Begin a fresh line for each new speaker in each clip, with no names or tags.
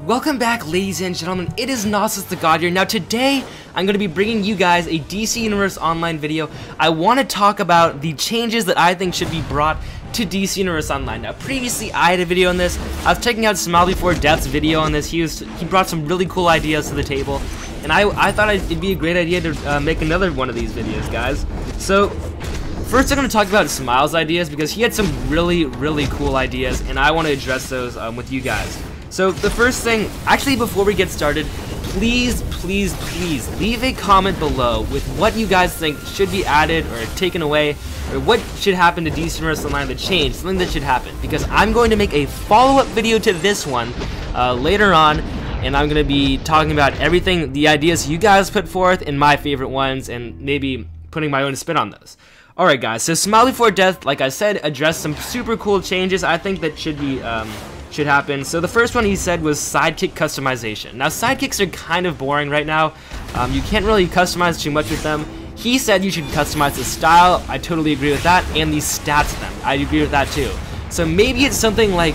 Welcome back, ladies and gentlemen. It is Gnosis the God here. Now today, I'm going to be bringing you guys a DC Universe Online video. I want to talk about the changes that I think should be brought to DC Universe Online. Now previously, I had a video on this. I was checking out Smile Before Death's video on this. He brought some really cool ideas to the table, and I thought it'd be a great idea to make another one of these videos, guys. So first, I'm going to talk about Smile's ideas because he had some really cool ideas, and I want to address those with you guys. So the first thing, actually before we get started, please leave a comment below with what you guys think should be added or taken away, or what should happen to DC Universe Online, the change, something that should happen, because I'm going to make a follow-up video to this one later on, and I'm going to be talking about everything, the ideas you guys put forth and my favorite ones, and maybe putting my own spin on those. Alright guys, so Smile Before Death, like I said, addressed some super cool changes I think that should be should happen. So the first one he said was sidekick customization. Now sidekicks are kind of boring right now. You can't really customize too much with them. He said you should customize the style. I totally agree with that, and the stats of them. I agree with that too. So maybe it's something like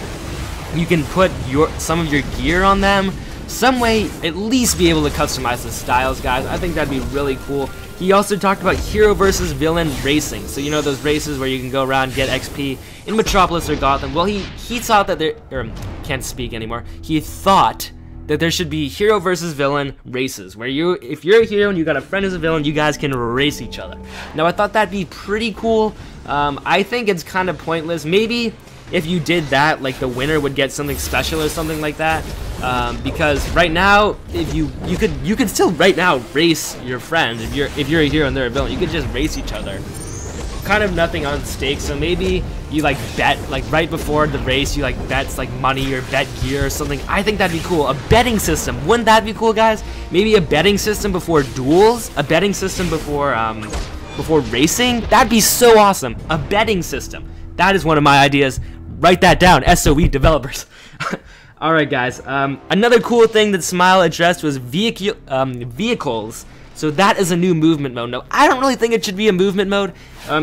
you can put some of your gear on them. Some way, at least be able to customize the styles, guys. I think that'd be really cool. He also talked about hero versus villain racing. So you know those races where you can go around, get XP in Metropolis or Gotham. Well, he thought that there, or can't speak anymore. He thought that there should be hero versus villain races, where if you're a hero and you got a friend who's a villain, you guys can race each other. Now I thought that'd be pretty cool. I think it's kind of pointless. Maybe if you did that, like the winner would get something special or something like that. Because right now, if you could still right now race your friend if you're a hero and they're a villain. You could just race each other. Kind of nothing on stake. So maybe you like bet like right before the race. You like bets like money or bet gear or something. I think that'd be cool. A betting system. Wouldn't that be cool, guys? Maybe a betting system before duels. A betting system before racing. That'd be so awesome. A betting system. That is one of my ideas. Write that down, SOE developers. Alright guys, another cool thing that Smile addressed was vehicles. So that is a new movement mode. No, I don't really think it should be a movement mode.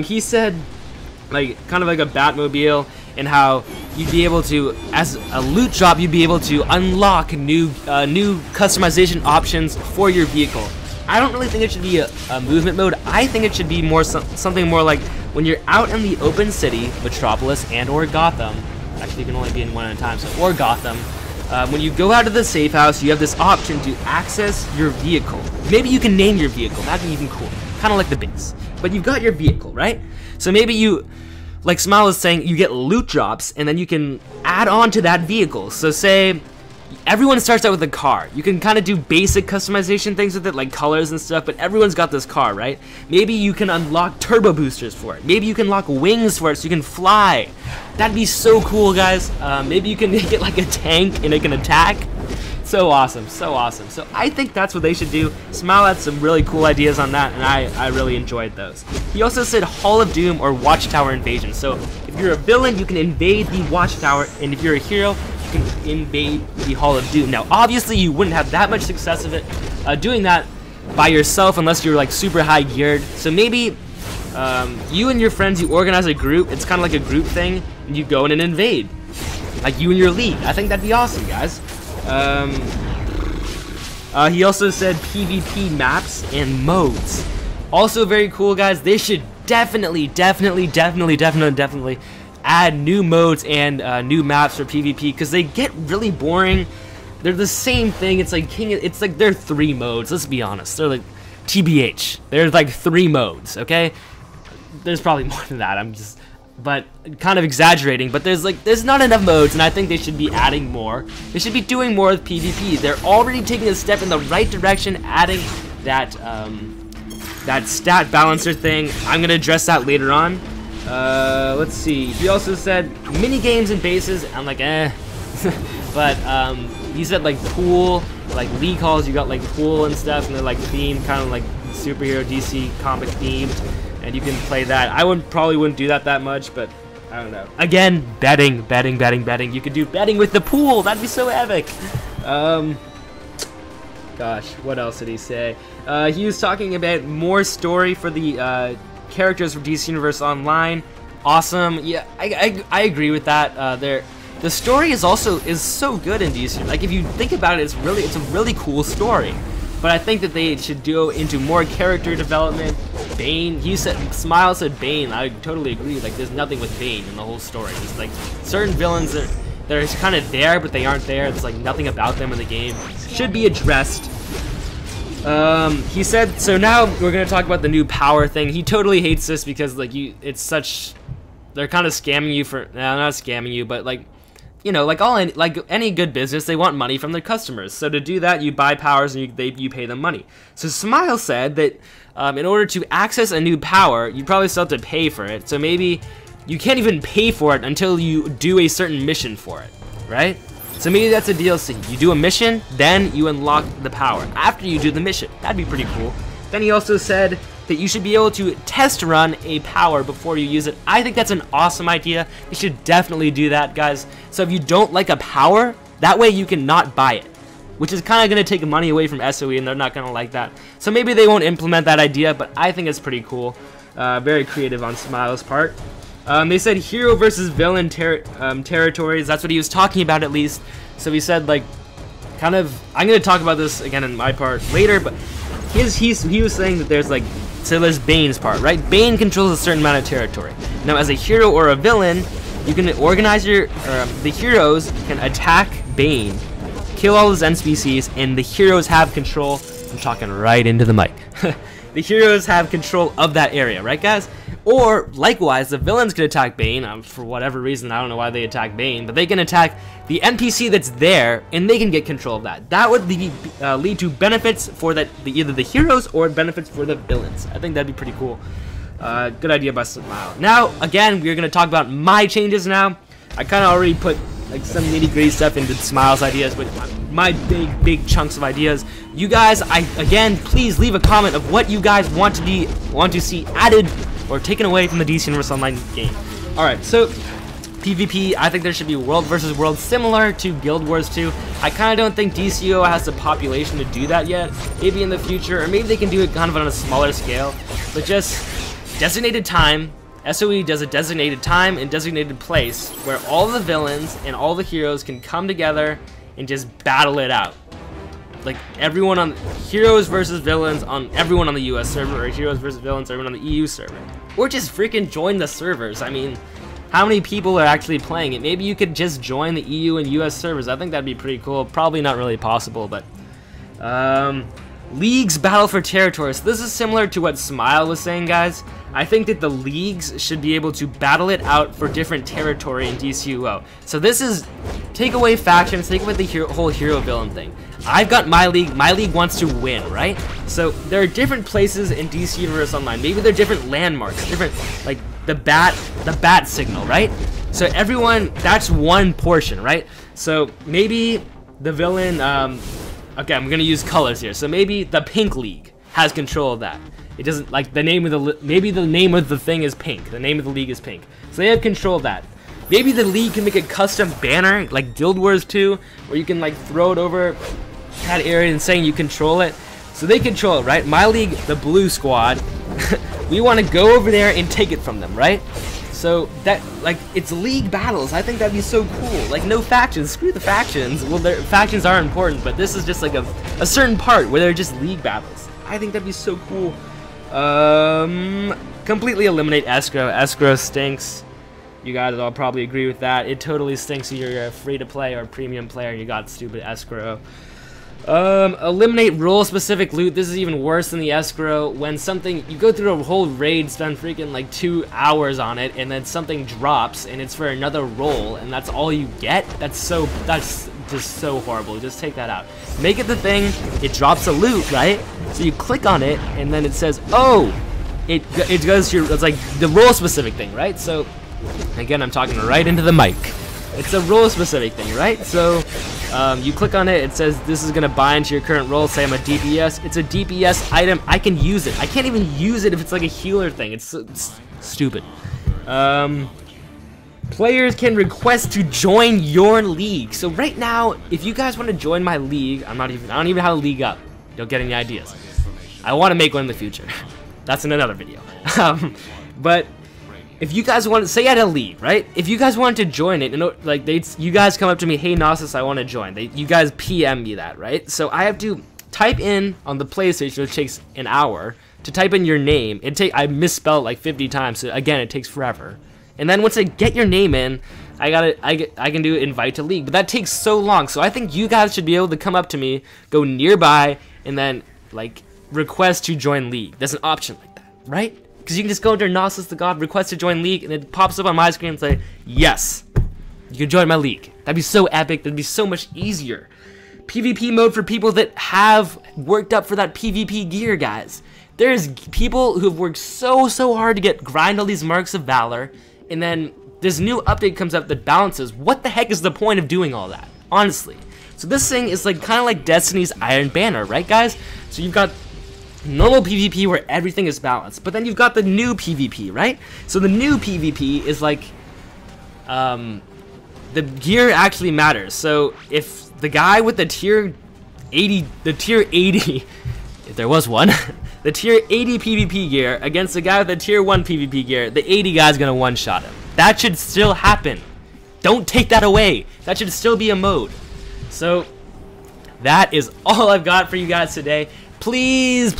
He said, like, kind of like a Batmobile, and how you'd be able to, as a loot drop, you'd be able to unlock new customization options for your vehicle. I don't really think it should be a movement mode. I think it should be more something more like when you're out in the open city, Metropolis and or Gotham. Actually, you can only be in one at a time, so or Gotham. When you go out of the safe house, you have this option to access your vehicle. Maybe you can name your vehicle. That'd be even cool. Kind of like the base. But you've got your vehicle, right? So maybe you, like Smile is saying, you get loot drops, and then you can add on to that vehicle. So say everyone starts out with a car. You can kind of do basic customization things with it, like colors and stuff, but everyone's got this car, right? Maybe you can unlock turbo boosters for it. Maybe you can unlock wings for it so you can fly. That'd be so cool, guys. Maybe you can make it like a tank and it can attack. So awesome, so awesome. So I think that's what they should do. Smile had some really cool ideas on that, and I really enjoyed those. He also said Hall of Doom or Watchtower invasion. So if you're a villain, you can invade the Watchtower, and if you're a hero, you can invade the Hall of Doom. Now, obviously, you wouldn't have that much success of it doing that by yourself unless you're like super high geared. So maybe you and your friends, you organize a group. It's kind of like a group thing, and you go in and invade, like you and your league. I think that'd be awesome, guys. He also said PvP maps and modes. Also very cool, guys. They should definitely add new modes and new maps for PvP, because they get really boring. They're the same thing. It's like they're 3 modes. Let's be honest. They're like TBH. There's like 3 modes. Okay, there's probably more than that. But kind of exaggerating, but there's not enough modes, and I think they should be adding more. They should be doing more with PvP. They're already taking a step in the right direction, adding that that stat balancer thing. I'm gonna address that later on. Let's see. He also said mini games and bases. I'm like, eh. But he said like pool, like league halls. You got like pool and stuff, and they're like themed, kind of like superhero DC comic themed. And you can play that. I probably wouldn't do that much, but I don't know. Again, betting. You could do betting with the pool. That'd be so epic. Gosh, what else did he say? He was talking about more story for the characters for DC Universe Online. Awesome. Yeah, I agree with that. the story is so good in DC. Like, if you think about it, it's a really cool story. But I think that they should go into more character development. Bane, Smile said Bane. I totally agree. Like, there's nothing with Bane in the whole story. There's like certain villains that are kind of there, but they aren't there. There's like nothing about them in the game. Should be addressed. He said, so now we're gonna talk about the new power thing. He totally hates this because like they're kind of scamming you for, no, not scamming you, but like, you know, like any good business, they want money from their customers. So to do that, you buy powers and you pay them money. So Smile said that in order to access a new power, you probably still have to pay for it. So maybe you can't even pay for it until you do a certain mission for it, right? So maybe that's a DLC. You do a mission, then you unlock the power after you do the mission. That'd be pretty cool. Then he also said that you should be able to test run a power before you use it. I think that's an awesome idea. You should definitely do that, guys. So if you don't like a power, that way you can not buy it, which is kind of going to take money away from SOE, and they're not going to like that. So maybe they won't implement that idea, but I think it's pretty cool. Very creative on Smile's part. They said hero versus villain territories. That's what he was talking about, at least. So he said, like, kind of, I'm going to talk about this again in my part later, but he was saying that there's like, so there's Bane's part, right? Bane controls a certain amount of territory. Now, as a hero or a villain, you can organize the heroes can attack Bane, kill all his NPCs, and the heroes have control. I'm talking right into the mic. The heroes have control of that area, right, guys? Or, likewise, the villains can attack Bane. For whatever reason, I don't know why they attack Bane, but they can attack the NPC that's there, and they can get control of that. That would lead to benefits for either the heroes or benefits for the villains. I think that'd be pretty cool. Good idea by Smile. Now, again, we're going to talk about my changes now. I kind of already put like some nitty-gritty stuff into Smile's ideas, but my big chunks of ideas. You guys, again, please leave a comment of what you guys want to see added or taken away from the DC Universe Online game. Alright, so PvP, I think there should be world versus world similar to Guild Wars 2. I kind of don't think DCUO has the population to do that yet. Maybe in the future, or maybe they can do it kind of on a smaller scale. But just designated time. SOE does a designated time and designated place where all the villains and all the heroes can come together and just battle it out. Like everyone on heroes versus villains on everyone on the US server, or heroes versus villains everyone on the EU server. Or just freaking join the servers. I mean, how many people are actually playing it? Maybe you could just join the EU and US servers. I think that'd be pretty cool. Probably not really possible, but leagues battle for territory. So this is similar to what Smile was saying, guys. I think that the leagues should be able to battle it out for different territory in DCUO. So this is take away factions, take away the whole hero villain thing. I've got my league. My league wants to win, right? So there are different places in DC Universe Online. Maybe they're different landmarks, different like the bat signal, right? So everyone, that's one portion, right? So maybe the villain. Okay, I'm gonna use colors here. So maybe the Pink League has control of that. It doesn't like the name of maybe the name of the thing is pink. The name of the league is pink. So they have control of that. Maybe the league can make a custom banner like Guild Wars 2, where you can like throw it over that area and saying you control it. So they control it, right? My league, the blue squad, we want to go over there and take it from them, right? So that, like, it's league battles. I think that'd be so cool. Like, no factions. Screw the factions. Well, factions are important, but this is just like a certain part where they're just league battles. I think that'd be so cool. Completely eliminate escrow. Escrow stinks. You guys all probably agree with that. It totally stinks if you're a free-to-play or premium player and you got stupid escrow. Eliminate role-specific loot. This is even worse than the escrow. When something, you go through a whole raid, spend freaking like 2 hours on it, and then something drops, and it's for another role, and that's all you get? That's just so horrible. Just take that out. Make it the thing, it drops a loot, right? So you click on it, and then it says, oh, it goes to your, it's like the role-specific thing, right? So, again, I'm talking right into the mic. It's a role-specific thing, right? So, you click on it, it says this is going to bind to your current role. Say I'm a DPS. It's a DPS item. I can use it. I can't even use it if it's like a healer thing. It's stupid. Players can request to join your league. So right now, if you guys want to join my league, I don't even have a league up. Don't get any ideas. I want to make one in the future. That's in another video. But if you guys want to say I had a league, right? If you guys wanted to join it, like you guys come up to me, hey Gnosis, I want to join. You guys PM me that, right? So I have to type in on the PlayStation, which takes an hour to type in your name. I misspelled like 50 times, so again, it takes forever. And then once I get your name in, I can do invite to league, but that takes so long. So I think you guys should be able to come up to me, go nearby, and then like request to join league. There's an option like that, right? Because you can just go under Gnosis the God, request to join league, and it pops up on my screen and say, yes, you can join my league. That'd be so epic. That'd be so much easier. PvP mode for people that have worked up for that PvP gear, guys. There's people who've worked so hard to grind all these marks of valor, and then this new update comes up that balances. What the heck is the point of doing all that? Honestly. So this thing is like kind of like Destiny's Iron Banner, right, guys? So you've got normal PvP where everything is balanced, but then you've got the new PvP, right? So the new PvP is like the gear actually matters. So if the guy with the tier 80, if there was one, the tier 80 PvP gear against the guy with the tier 1 PvP gear, the 80 guy's gonna one-shot him. That should still happen. Don't take that away. That should still be a mode. So that is all I've got for you guys today. Please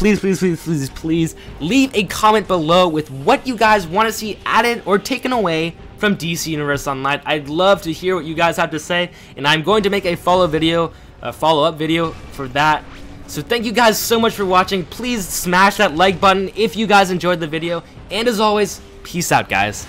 leave a comment below with what you guys want to see added or taken away from DC Universe Online. I'd love to hear what you guys have to say, and I'm going to make a follow-up video for that. So thank you guys so much for watching. Please smash that like button if you guys enjoyed the video, and as always, peace out, guys.